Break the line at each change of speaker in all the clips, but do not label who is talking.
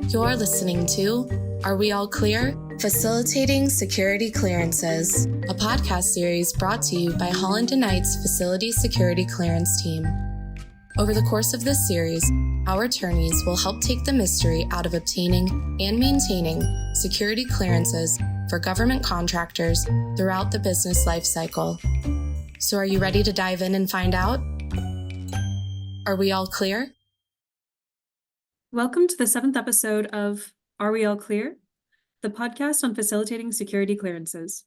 You're listening to Are We All Clear? Facilitating Security Clearances, a podcast series brought to you by Holland & Knight's Facility Security Clearance Team. Over the course of this series, our attorneys will help take the mystery out of obtaining and maintaining security clearances for government contractors throughout the business lifecycle. So are you ready to dive in and find out? Are we all clear?
Welcome to the 7th episode of Are We All Clear? The podcast on facilitating security clearances.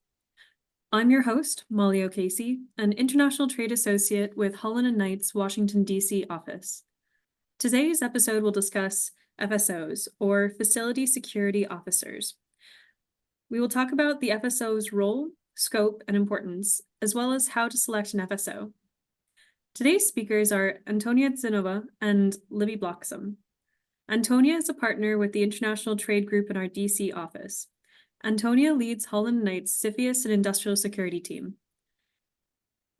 I'm your host, Molly O'Casey, an international trade associate with Holland & Knight's Washington, D.C. office. Today's episode will discuss FSOs, or Facility Security Officers. We will talk about the FSO's role, scope, and importance, as well as how to select an FSO. Today's speakers are Antonia Tzinova and Libby Bloxom. Antonia is a partner with the International Trade Group in our DC office. Antonia leads Holland & Knight's CFIUS and Industrial Security team.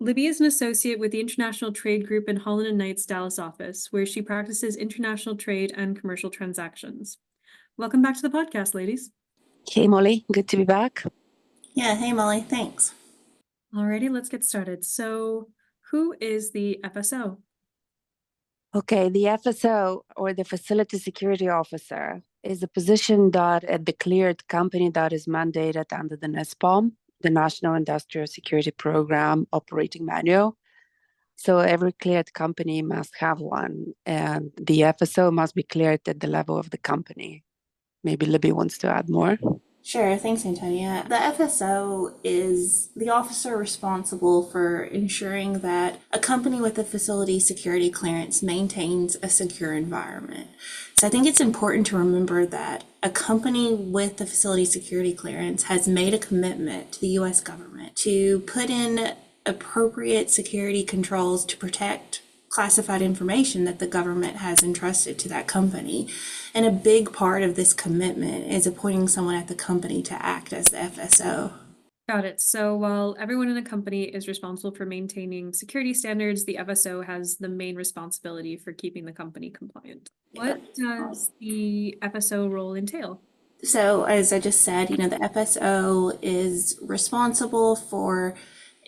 Libby is an associate with the International Trade Group in Holland & Knight's Dallas office, where she practices international trade and commercial transactions. Welcome back to the podcast, ladies.
Hey, Molly. Good to be back.
Yeah, hey, Molly. Thanks.
Alrighty, let's get started. So, who is the FSO?
Okay, the FSO, or the Facility Security Officer, is a position that at the cleared company that is mandated under the NISPOM, the National Industrial Security Program Operating Manual. So every cleared company must have one, and the FSO must be cleared at the level of the company. Maybe Libby wants to add more.
Sure, thanks, Antonia. The FSO is the officer responsible for ensuring that a company with a facility security clearance maintains a secure environment. So I think it's important to remember that a company with the facility security clearance has made a commitment to the U.S. government to put in appropriate security controls to protect classified information that the government has entrusted to that company. And a big part of this commitment is appointing someone at the company to act as the FSO.
Got it. So while everyone in a company is responsible for maintaining security standards, the FSO has the main responsibility for keeping the company compliant. What does the FSO role entail?
So as I just said, the FSO is responsible for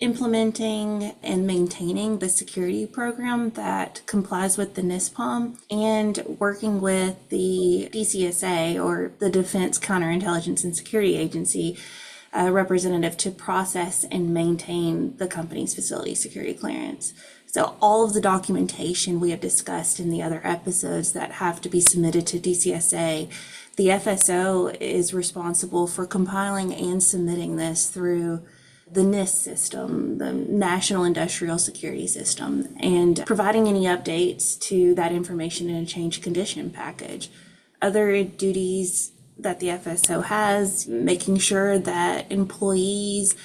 implementing and maintaining the security program that complies with the NISPOM and working with the DCSA, or the Defense Counterintelligence and Security Agency, representative to process and maintain the company's facility security clearance. So all of the documentation we have discussed in the other episodes that have to be submitted to DCSA, the FSO is responsible for compiling and submitting this through the NIST system, the National Industrial Security System, and providing any updates to that information in a change condition package. Other duties that the FSO has, making sure that employees,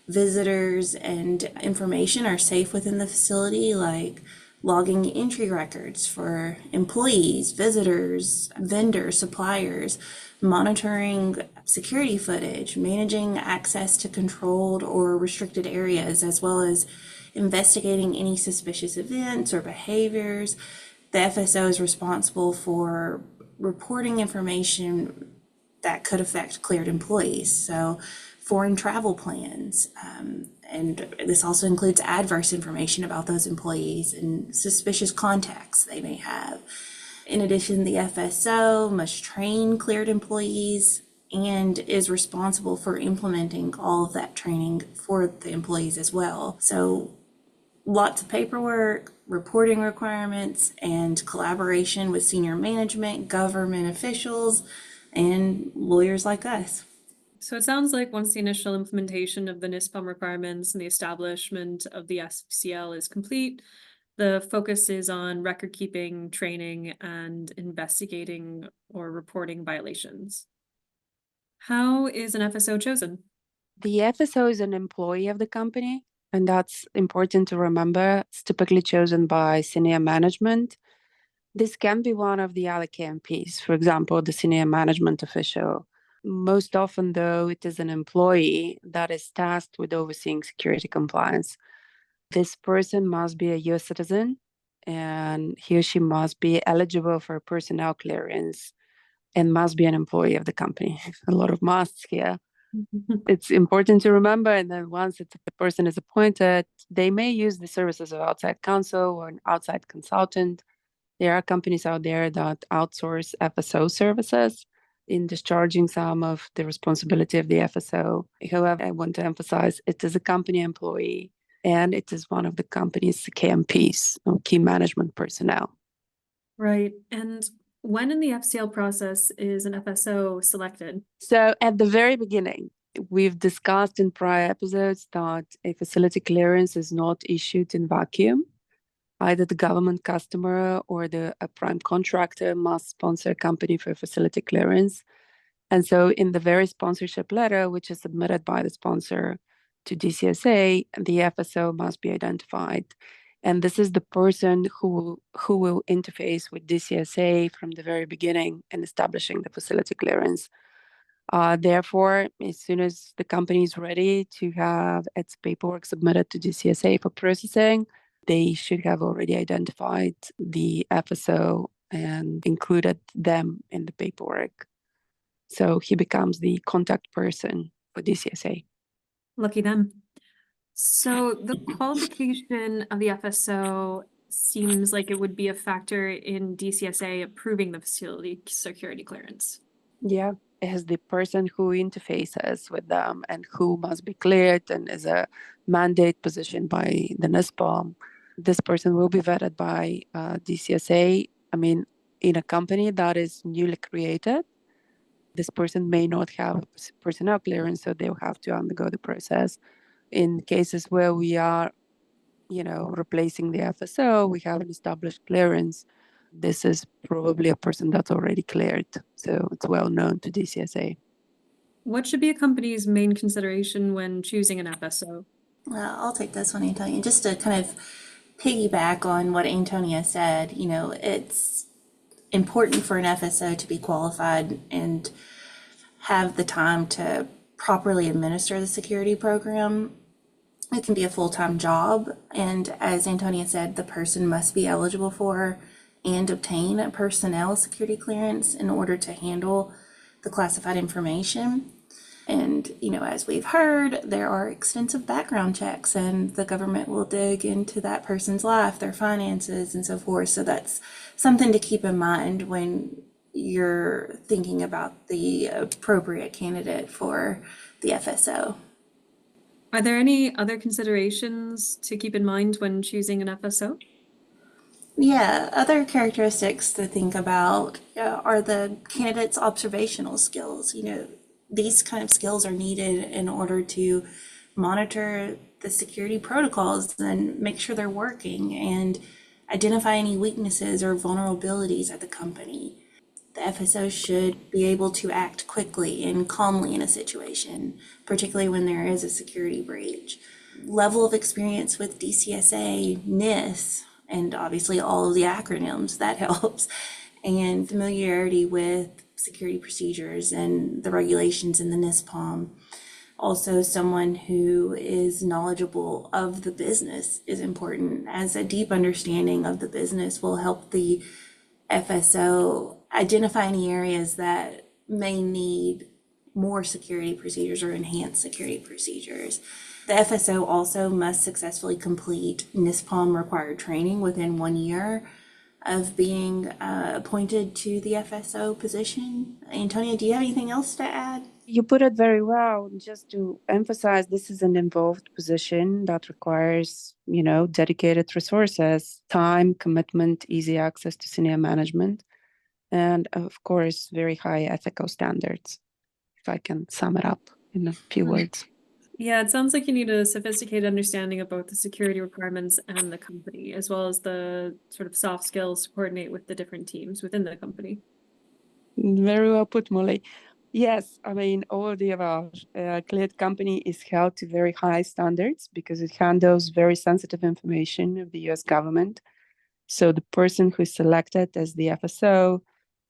visitors, and information are safe within the facility, like logging entry records for employees, visitors, vendors, suppliers, monitoring security footage, managing access to controlled or restricted areas, as well as investigating any suspicious events or behaviors. The FSO is responsible for reporting information that could affect cleared employees, so foreign travel plans, and this also includes adverse information about those employees and suspicious contacts they may have. In addition, the FSO must train cleared employees and is responsible for implementing all of that training for the employees as well. So lots of paperwork, reporting requirements, and collaboration with senior management, government officials, and lawyers like us.
So it sounds like once the initial implementation of the NISPOM requirements and the establishment of the SCL is complete, the focus is on record keeping, training, and investigating or reporting violations. How is an FSO chosen?
The FSO is an employee of the company, and that's important to remember. It's typically chosen by senior management. This can be one of the other KMPs, for example, the senior management official. Most often, though, it is an employee that is tasked with overseeing security compliance. This person must be a U.S. citizen, and he or she must be eligible for personnel clearance and must be an employee of the company. A lot of musts here. It's important to remember. And then once the person is appointed, they may use the services of outside counsel or an outside consultant. There are companies out there that outsource FSO services in discharging some of the responsibility of the FSO. However, I want to emphasize it is a company employee and it is one of the company's KMPs, or key management personnel.
Right. And when in the FCL process is an FSO selected?
So at the very beginning, we've discussed in prior episodes that a facility clearance is not issued in vacuum. Either the government customer or a prime contractor must sponsor a company for facility clearance. And so in the very sponsorship letter, which is submitted by the sponsor to DCSA, the FSO must be identified. And this is the person who will interface with DCSA from the very beginning in establishing the facility clearance. Therefore, as soon as the company is ready to have its paperwork submitted to DCSA for processing, they should have already identified the FSO and included them in the paperwork. So he becomes the contact person for DCSA.
Lucky them. So the qualification of the FSO seems like it would be a factor in DCSA approving the facility security clearance.
Yeah, as the person who interfaces with them and who must be cleared and is a mandate position by the NISPOM, this person will be vetted by DCSA. I mean, in a company that is newly created, this person may not have personnel clearance, so they'll have to undergo the process. In cases where we are, replacing the FSO, we have an established clearance. This is probably a person that's already cleared, so it's well known to DCSA.
What should be a company's main consideration when choosing an FSO?
I'll take this one, Antonia. Just to kind of piggyback on what Antonia said, it's important for an FSO to be qualified and have the time to properly administer the security program. It can be a full-time job, and as Antonia said, the person must be eligible for and obtain a personnel security clearance in order to handle the classified information. And, as we've heard, there are extensive background checks, and the government will dig into that person's life, their finances, and so forth. So that's something to keep in mind when you're thinking about the appropriate candidate for the FSO.
Are there any other considerations to keep in mind when choosing an FSO?
Yeah, other characteristics to think about are the candidate's observational skills. These kind of skills are needed in order to monitor the security protocols and make sure they're working and identify any weaknesses or vulnerabilities at the company. The FSO should be able to act quickly and calmly in a situation, particularly when there is a security breach. Level of experience with DCSA, NIST, and obviously all of the acronyms, that helps, and familiarity with security procedures and the regulations in the NISPOM. Also, someone who is knowledgeable of the business is important, as a deep understanding of the business will help the FSO identify any areas that may need more security procedures or enhanced security procedures. The FSO also must successfully complete NISPOM required training within 1 year of being appointed to the FSO position. Antonia, do you have anything else to add?
You put it very well. Just to emphasize, this is an involved position that requires, dedicated resources, time, commitment, easy access to senior management, and of course, very high ethical standards, if I can sum it up in a few words.
Yeah, it sounds like you need a sophisticated understanding of both the security requirements and the company, as well as the sort of soft skills to coordinate with the different teams within the company.
Very well put, Molly. Yes, I mean, all of the above. A cleared company is held to very high standards because it handles very sensitive information of the US government. So the person who is selected as the FSO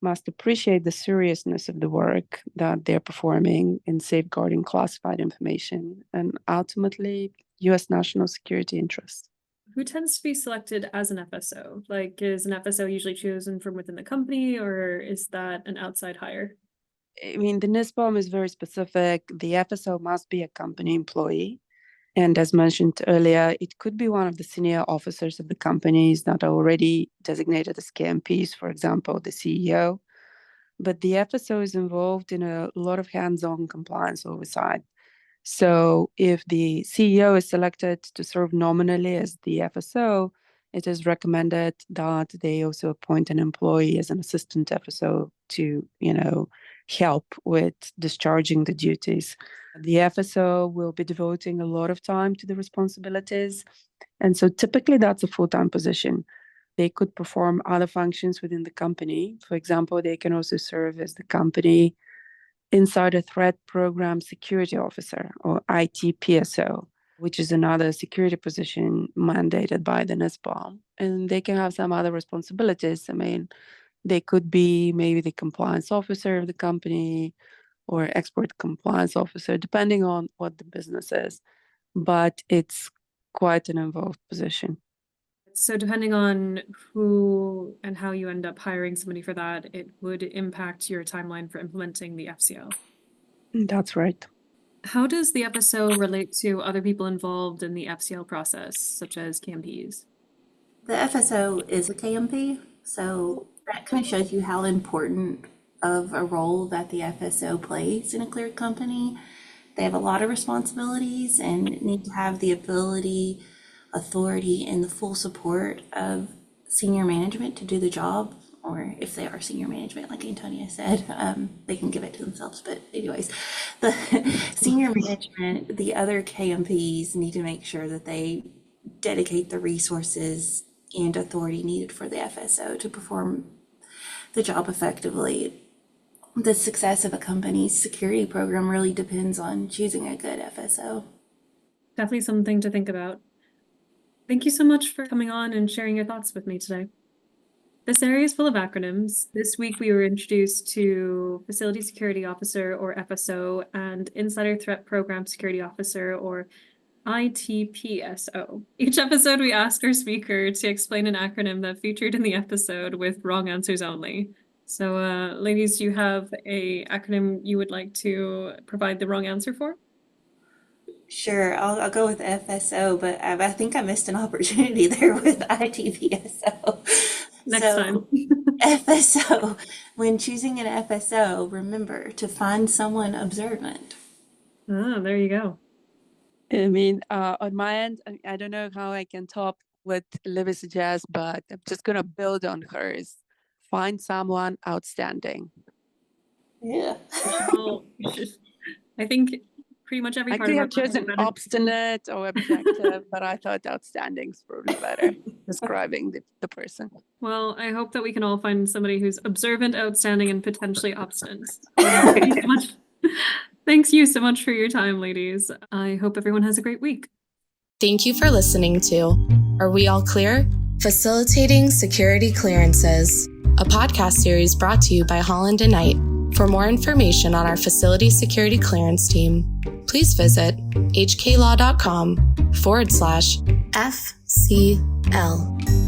must appreciate the seriousness of the work that they're performing in safeguarding classified information and ultimately US national security interests.
Who tends to be selected as an FSO? Like, is an FSO usually chosen from within the company, or is that an outside hire?
I mean, the NISPOM is very specific. The FSO must be a company employee. And as mentioned earlier, it could be one of the senior officers of the companies that are already designated as KMPs, for example, the CEO. But the FSO is involved in a lot of hands-on compliance oversight. So if the CEO is selected to serve nominally as the FSO, it is recommended that they also appoint an employee as an assistant FSO to, help with discharging the duties. The FSO will be devoting a lot of time to the responsibilities. And so typically that's a full-time position. They could perform other functions within the company. For example, they can also serve as the company Insider Threat Program Security Officer, or ITPSO, which is another security position mandated by the NISPOM. And they can have some other responsibilities. I mean, they could be maybe the compliance officer of the company or export compliance officer, depending on what the business is. But it's quite an involved position.
So depending on who and how you end up hiring somebody for that, it would impact your timeline for implementing the FCL.
That's right.
How does the FSO relate to other people involved in the FCL process, such as KMPs?
The FSO is a KMP, so that kind of shows you how important of a role that the FSO plays in a cleared company. They have a lot of responsibilities and need to have the ability, authority, and the full support of senior management to do the job. Or if they are senior management, like Antonia said, they can give it to themselves. But anyways, the senior management, the other KMPs need to make sure that they dedicate the resources and authority needed for the FSO to perform the job effectively. The success of a company's security program really depends on choosing a good FSO.
Definitely something to think about. Thank you so much for coming on and sharing your thoughts with me today. This area is full of acronyms. This week we were introduced to Facility Security Officer, or FSO, and Insider Threat Program Security Officer, or ITPSO. Each episode we asked our speaker to explain an acronym that featured in the episode with wrong answers only. So ladies, do you have a acronym you would like to provide the wrong answer for?
Sure, I'll go with FSO, but I think I missed an opportunity there with ITPSO.
Next time.
FSO, when choosing an FSO, remember to find someone observant.
Oh, there you go.
I mean, on my end, I don't know how I can top what Libby suggests, but I'm just going to build on hers. Find someone outstanding.
Yeah.
Well, I think pretty much every
I
part
could
of our
have chosen obstinate or objective, but I thought outstanding is probably better describing the person.
Well, I hope that we can all find somebody who's observant, outstanding, and potentially obstinate. Thanks you so much for your time, ladies. I hope everyone has a great week.
Thank you for listening to Are We All Clear? Facilitating Security Clearances, a podcast series brought to you by Holland & Knight. For more information on our facility security clearance team, please visit hklaw.com/FCL.